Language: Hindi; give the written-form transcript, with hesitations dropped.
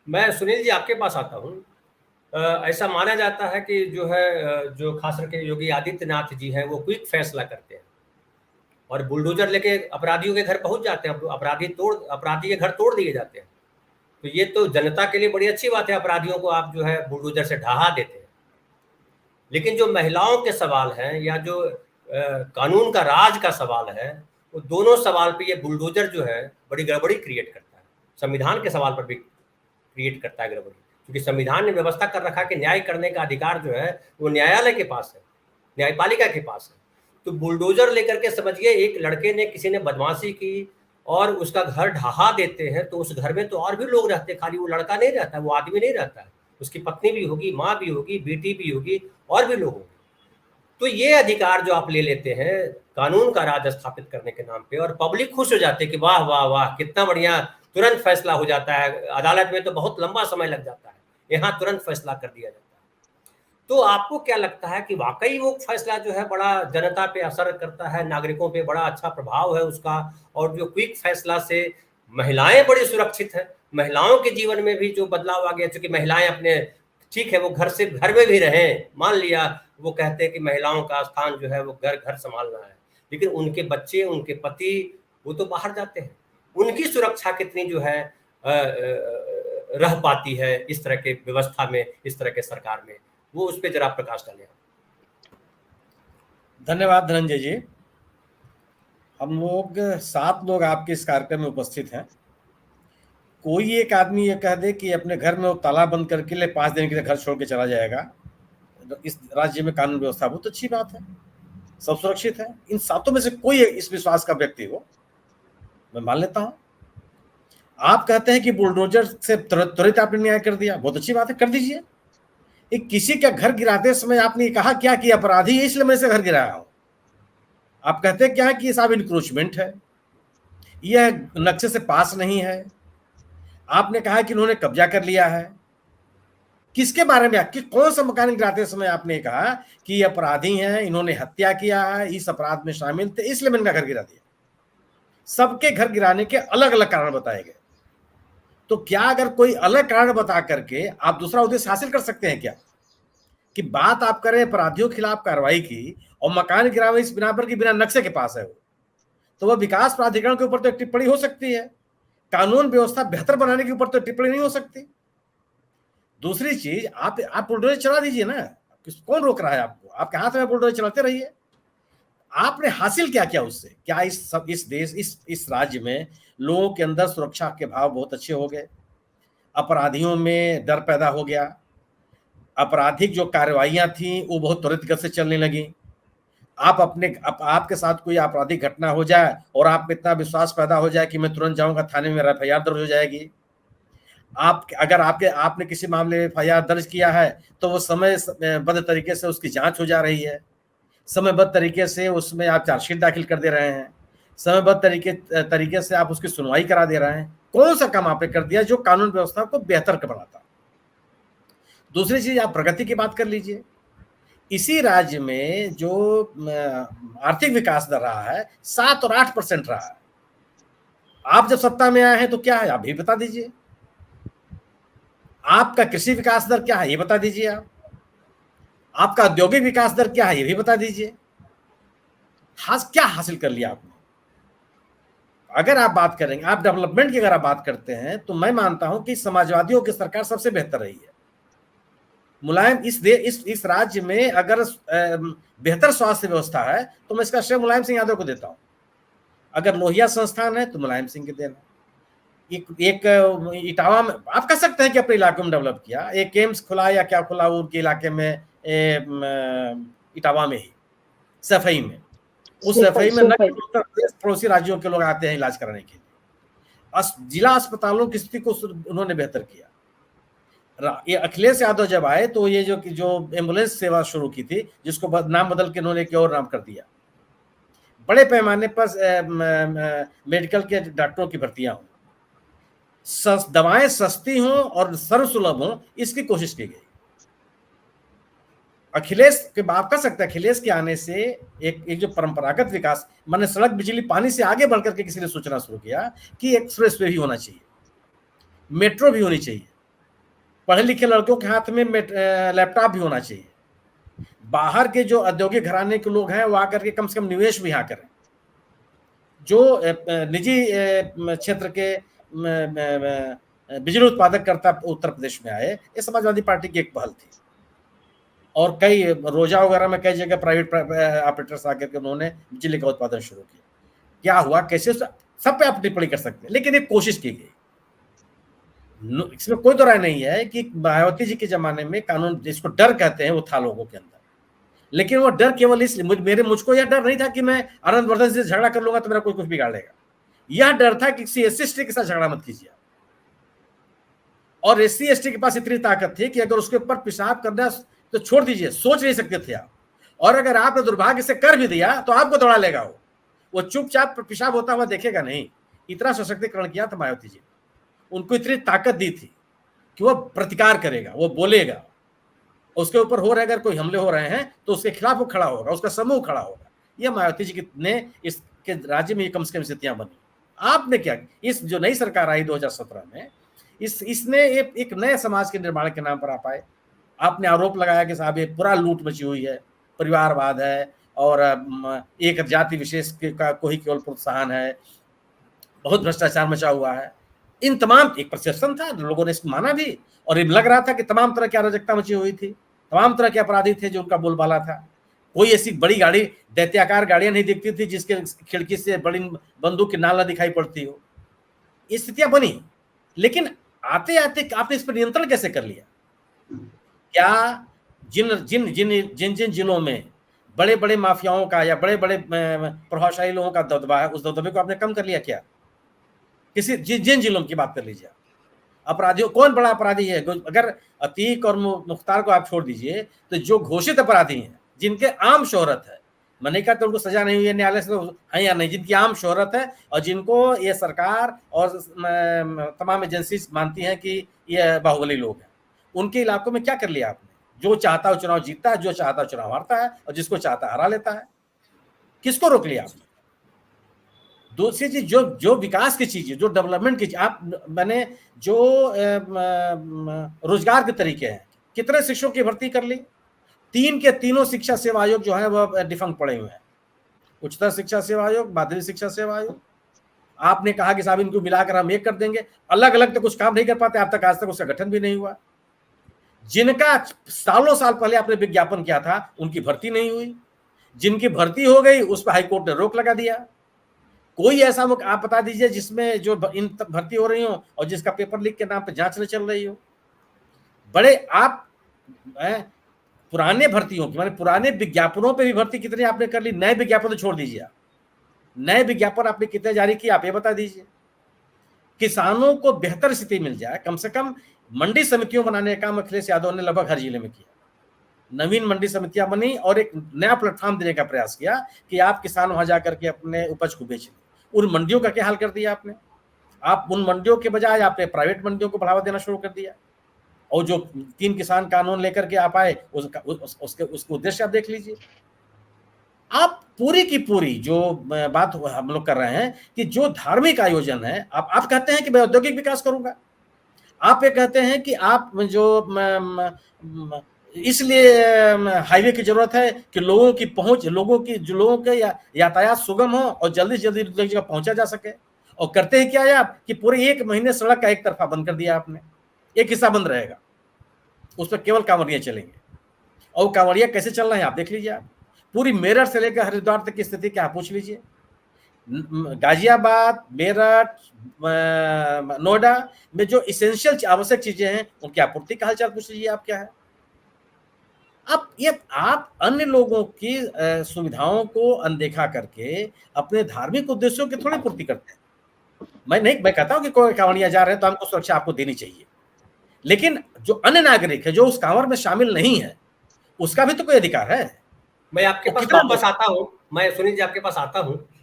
मैं सुनील जी आपके पास आता हूँ। ऐसा माना जाता है कि जो है जो खास करके योगी आदित्यनाथ जी हैं वो क्विक फैसला करते हैं और बुलडोजर लेके अपराधियों के घर पहुंच जाते हैं। अपराधी के घर तोड़ दिए जाते हैं। तो ये तो जनता के लिए बड़ी अच्छी बात है, अपराधियों को आप जो है बुलडोजर से ढहा देते हैं। लेकिन जो महिलाओं के सवाल हैं या जो कानून का राज का सवाल है, वो दोनों सवाल पे ये बुलडोजर जो है बड़ी गड़बड़ी क्रिएट करता है। संविधान के सवाल पर भी क्रिएट करता है गड़बड़ी, क्योंकि संविधान ने व्यवस्था कर रखा कि न्याय करने का अधिकार जो है वो न्यायालय के पास है, न्यायपालिका के पास है। तो बुलडोजर लेकर के समझिए एक लड़के ने, किसी ने बदमाशी की और उसका घर ढहा देते हैं, तो उस घर में तो और भी लोग रहते हैं, खाली वो लड़का नहीं रहता, वो आदमी नहीं रहता है, उसकी पत्नी भी होगी, माँ भी होगी, बेटी भी होगी, और भी लोग होंगे। तो ये अधिकार जो आप ले लेते हैं कानून का राज स्थापित करने के नाम पे, और पब्लिक खुश हो जाती है कि वाह वाह वाह कितना बढ़िया, तुरंत फैसला हो जाता है। अदालत में तो बहुत लंबा समय लग जाता है, यहाँ तुरंत फैसला कर दिया जाता है। तो आपको क्या लगता है कि वाकई वो फैसला जो है बड़ा जनता पे असर करता है, नागरिकों पे बड़ा अच्छा प्रभाव है उसका, और जो क्विक फैसला से महिलाएं बड़ी सुरक्षित है, महिलाओं के जीवन में भी जो बदलाव आ गया, क्योंकि महिलाएं अपने, ठीक है वो घर में भी रहें, मान लिया वो कहते हैं कि महिलाओं का स्थान जो है वो घर संभालना है, लेकिन उनके बच्चे, उनके पति, वो तो बाहर जाते हैं। उनकी सुरक्षा कितनी जो है रह पाती है इस तरह के व्यवस्था में, इस तरह के सरकार में, वो उस पर जरा प्रकाश डालें। धन्यवाद धनंजय जी। हम लोग 7 लोग आपके इस कार्यक्रम में उपस्थित हैं। कोई एक आदमी ये कह दे कि अपने घर में वो ताला बंद करके ले 5 दिन के लिए घर छोड़ के चला जाएगा, इस राज्य में कानून व्यवस्था बहुत अच्छी बात है, सब सुरक्षित है, इन 7 में से कोई इस विश्वास का व्यक्ति हो, मैं मान लेता हूं। आप कहते हैं कि बुलडोजर से त्वरित आपने न्याय कर दिया, बहुत अच्छी बात है, कर दीजिए। किसी का घर गिराते समय आपने कहा क्या कि अपराधी है इसलिए मैं इसे घर गिराया हूं। आप कहते क्या है कि साहब इंक्रोचमेंट है, यह नक्शे से पास नहीं है। आपने कहा कि इन्होंने कब्जा कर लिया है। किसके बारे में, कि कौन सा मकान गिराते समय आपने कहा कि ये अपराधी हैं, इन्होंने हत्या किया है, इस अपराध में शामिल थे इसलिए मैंने घर गिरा दिया। सबके घर गिराने के अलग अलग कारण बताए गए। तो क्या अगर कोई अलग कारण बता करके आप दूसरा उद्देश्य हासिल कर सकते हैं क्या? कि बात आप करें अपराधियों के खिलाफ कार्रवाई की और मकान गिरा हुआ इस बिना पर कि बिना नक्शे के पास है वो, तो वह विकास प्राधिकरण के ऊपर तो टिप्पणी हो सकती है, कानून व्यवस्था बेहतर बनाने के ऊपर तो टिप्पणी नहीं हो सकती। दूसरी चीज, आप बुलडोजर चला दीजिए ना, कौन रोक रहा है आपको? आपके हाथ में बुलडोजर चलाते रहिए। आपने हासिल क्या किया उससे? क्या इस देश, इस राज्य में लोगों के अंदर सुरक्षा के भाव बहुत अच्छे हो गए, अपराधियों में डर पैदा हो गया, आपराधिक जो कार्रवाइयां थी वो बहुत त्वरित गति से चलने लगी। आपके साथ कोई आपराधिक घटना हो जाए और आप में इतना विश्वास पैदा हो जाए कि मैं तुरंत जाऊंगा थाने में, एफआईआर दर्ज हो जाएगी। अगर आपने किसी मामले में एफआईआर दर्ज किया है तो वो समयबद्ध तरीके से उसकी जांच हो जा रही है, समयबद्ध तरीके से उसमें आप चार्जशीट दाखिल कर दे रहे हैं, समयबद्ध तरीके से आप उसकी सुनवाई करा दे रहे हैं। कौन सा काम आपने कर दिया जो कानून व्यवस्था को बेहतर बनाता? दूसरी चीज, आप प्रगति की बात कर लीजिए। इसी राज्य में जो आर्थिक विकास दर रहा है 7 और 8% रहा है। आप जब सत्ता में आए हैं तो क्या है आप भी बता दीजिए। आपका कृषि विकास दर क्या है ये बता दीजिए। आपका औद्योगिक विकास दर क्या है ये भी बता दीजिए। क्या हासिल कर लिया आपने? अगर आप बात करेंगे, आप डेवलपमेंट की अगर आप बात करते हैं तो मैं मानता हूं कि समाजवादियों की सरकार सबसे बेहतर रही है। मुलायम इस राज्य में अगर बेहतर स्वास्थ्य व्यवस्था है तो मैं इसका श्रेय मुलायम सिंह यादव को देता हूं। अगर लोहिया संस्थान है तो मुलायम सिंह के देना। एक इटावा में आप कह सकते हैं कि अपने इलाके में डेवलप किया, एक एम्स खुला या क्या खुला उनके इलाके में, इटावा में ही, सफाई में, उस सफाई में न उत्तर प्रदेश पड़ोसी राज्यों के लोग आते हैं इलाज कराने के लिए। जिला अस्पतालों की स्थिति को उन्होंने बेहतर किया। ये अखिलेश यादव जब आए तो ये जो एम्बुलेंस सेवा शुरू की थी, जिसको नाम बदल के उन्होंने एक और नाम कर दिया, बड़े पैमाने पर मेडिकल के डॉक्टरों की भर्तियां हों, दवाएं सस्ती हों और सर्वसुलभ हों, इसकी कोशिश की गई। अखिलेश के बाप कह सकते हैं, अखिलेश के आने से एक जो परंपरागत विकास, माने सड़क बिजली पानी से आगे बढ़कर के किसी ने सोचना शुरू किया कि एक्सप्रेस वे भी होना चाहिए, मेट्रो भी होनी चाहिए, पढ़े लिखे लड़कों के हाथ में लैपटॉप भी होना चाहिए। बाहर के जो औद्योगिक घराने के लोग हैं वो आकर के कम से कम निवेश भी यहाँ करें। जो निजी क्षेत्र के बिजली उत्पादक करता उत्तर प्रदेश में आए, ये समाजवादी पार्टी की एक पहल थी। और कई रोजा वगैरह में कई जगह प्राइवेट ऑपरेटर्स आकर के उन्होंने बिजली का उत्पादन शुरू किया। क्या हुआ, कैसे, सब पे आप टिप्पणी कर सकते हैं, लेकिन एक कोशिश की गई। इसमें कोई तो राय नहीं है कि मायावती जी के जमाने में कानून, जिसको डर कहते हैं, वो था लोगों के अंदर। लेकिन वो डर केवल इसलिए, मुझको यह डर नहीं था कि मैं आनंद वर्धन से झगड़ा कर लूंगा तो मेरा कोई कुछ बिगाड़ लेगा। यह डर था कि किसी SC/ST के साथ झगड़ा मत कीजिए। और SC/ST के पास इतनी ताकत थी कि अगर उसके ऊपर पेशाब करना तो छोड़ दीजिए, सोच नहीं सकते थे आप। और अगर आपने दुर्भाग्य से कर भी दिया तो आपको दौड़ा लेगा वो चुपचाप पेशाब होता हुआ देखेगा नहीं। इतना सशक्तिकरण किया था मायावती जी। उनको इतनी ताकत दी थी कि वो प्रतिकार करेगा, वो बोलेगा, उसके ऊपर हो रहे अगर कोई हमले हो रहे हैं तो उसके खिलाफ वो खड़ा होगा, उसका समूह खड़ा होगा। ये मायावती जी ने इसके राज्य में कम से कम स्थितियां बनी। आपने क्या, इस जो नई सरकार आई 2017 में, इसने एक नए समाज के निर्माण के नाम पर आप आए। आपने आरोप लगाया कि साहब ये पूरा लूट मची हुई है, परिवारवाद है और एक जाति विशेष का कोई केवल प्रोत्साहन है, बहुत भ्रष्टाचार मचा हुआ है। इन तमाम, एक परसेप्शन था, लोगों ने इसको माना भी, और ये लग रहा था कि तमाम तरह की अराजकता मची हुई थी, तमाम तरह के अपराधी थे जो उनका बोलबाला था। कोई ऐसी बड़ी गाड़ी, दैत्याकार गाड़ियां नहीं दिखती थी जिसके खिड़की से बड़ी बंदूक की नाल न दिखाई पड़ती हो। ये स्थितियां बनी, लेकिन आते आते आपने इस पर नियंत्रण कैसे कर लिया? क्या जिन जिन जिन जिन जिन जिलों में बड़े बड़े माफियाओं का या बड़े बड़े प्रभावशाली लोगों का दबदबा है, उस दबदबे को आपने कम कर लिया क्या? किसी जिन जिलों की बात कर लीजिए, अपराधियों, कौन बड़ा अपराधी है? अगर अतीक और मुख्तार को आप छोड़ दीजिए तो जो घोषित अपराधी हैं, जिनके आम शोहरत है, मैंने कहा तो उनको सजा नहीं हुई है न्यायालय से है या नहीं, जिनकी आम शोहरत है और जिनको ये सरकार और तमाम एजेंसी मानती हैं कि ये बाहुबली लोग हैं, उनके इलाकों में क्या कर लिया आपने? जो चाहता है चुनाव जीतता है, जो चाहता है चुनाव हारता है, और जिसको चाहता है हरा लेता है। किसको रोक लिया आपने? दूसरी चीज, जो विकास की चीज, जो डेवलपमेंट की, मैंने जो रोजगार के तरीके हैं, कितने शिक्षकों की भर्ती कर ली? 3 के तीनों शिक्षा सेवा आयोग जो है वह डिफंक्ट पड़े हुए हैं। उच्चतर शिक्षा सेवा आयोग, माध्यमिक शिक्षा सेवा आयोग। आपने कहा कि साहब इनको मिलाकर हम एक कर देंगे, अलग अलग तो कुछ काम नहीं कर पाते, अब तक आज तक उसका गठन भी नहीं हुआ। जिनका सालों साल पहले आपने विज्ञापन किया था उनकी भर्ती नहीं हुई, जिनकी भर्ती हो गई उस पर हाईकोर्ट ने रोक लगा दिया। कोई ऐसा आप बता दीजिए जिसमें जो इन भर्ती हो रही हो और जिसका पेपर लीक के नाम पर जांच न चल रही हो। बड़े आप पुराने भर्तियों की, माने पुराने विज्ञापनों पे भी भर्ती कितनी आपने कर ली? नए विज्ञापन तो छोड़ दीजिए, आप नए विज्ञापन आपने कितने जारी किए आप ये बता दीजिए। किसानों को बेहतर स्थिति मिल जाए, कम से कम मंडी समितियों बनाने का काम अखिलेश यादव ने लगभग हर जिले में किया। नवीन मंडी समितियां बनी और एक नया प्लेटफॉर्म देने का प्रयास किया कि आप किसान वहां जाकर के अपने उपज को बेच लें। उन मंडियों का क्या हाल कर दिया आपने? आप उन मंडियों के बजाय आपने प्राइवेट मंडियों को बढ़ावा देना शुरू कर दिया। और जो 3 किसान कानून लेकर के आप आए, उसके उद्देश्य आप देख लीजिए। आप पूरी की पूरी जो बात हम लोग कर रहे हैं कि जो धार्मिक आयोजन है, आप कहते हैं कि मैं औद्योगिक विकास करूंगा, आप ये कहते हैं कि आप जो इसलिए हाईवे की जरूरत है कि लोगों की पहुंच, लोगों के यातायात सुगम हो और जल्दी से जल्दी जगह पहुंचा जा सके। और करते हैं क्या है आप कि पूरे 1 महीने सड़क का एक तरफा बंद कर दिया आपने, एक हिस्सा बंद रहेगा, उस पर केवल कांवड़िया चलेंगे। और कांवड़िया कैसे चल रहे हैं आप देख लीजिए। आप पूरी मेरठ से लेकर हरिद्वार तक की स्थिति क्या पूछ लीजिए। गाजियाबाद, मेरठ, नोएडा में जो इसेंशियल आवश्यक चीजें हैं उनकी आपूर्ति का हालचाल पूछ लीजिए आप क्या है। आप अन्य लोगों की सुविधाओं को अनदेखा करके अपने धार्मिक उद्देश्यों की थोड़ी पूर्ति करते हैं। मैं कहता हूं कि कोई कांवड़िया जा रहे हैं तो हमको सुरक्षा आपको देनी चाहिए, लेकिन जो अन्य नागरिक है जो उस कांवड़ में शामिल नहीं है उसका भी तो कोई अधिकार है। मैं आपके पास वापस आता हूं, मैं सुनील जी आपके पास आता हूं।